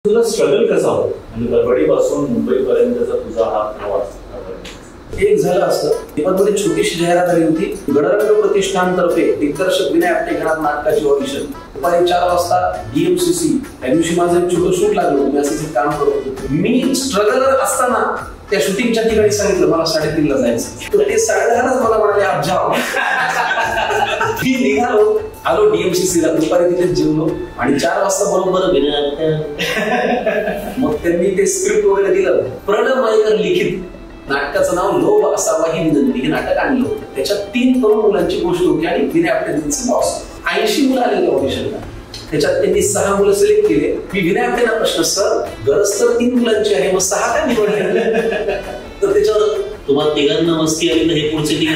तुला स्ट्रगल कसा होता म्हणजे परभणीपासून मुंबईपर्यंतचा तुझा हा प्रवास? एक झालं असतं तेव्हा छोटीशी जाहिरात आली होती. गणरंग प्रतिष्ठानतर्फे दिग्दर्शक विनय आपटे घरात नाटकाची ऑडिशन. दुपारी 4 वाजता DMCC. त्या दिवशी माझं एक छोटं शूट लागलं. मी असं काम करत होतो. मी स्ट्रगलर असताना त्या शूटिंगच्या ठिकाणी सांगितलं मला 3:30 ला जायचं. तर ते 10:30 मला म्हणाले आप जाओ. मी निघालो, आलो DMCC ला. दुपारी तिथे जेवलो आणि 4 वाजता बरोबर मग त्यांनी ते स्क्रिप्ट वगैरे दिलं. प्रणव मयेकर लिखित नाटकाचं नाव लोभ असावा ही विनंती. हे नाटक आणलं होतं. त्याच्यात 3 तरुण मुलांची गोष्ट होती आणि विनय आपटेंचं बॉस. 80 मुलं आलेली ऑडिशनला. त्याच्यात त्यांनी 6 मुलं सिलेक्ट केले. मी विनय आपटेंना प्रश्न, सर गरज तर 3 मुलांची आहे, मग 6 काय निवडले? तर त्याच्यावर तुम्हाला 3घांना मस्ती आली तर हे पुढचे 3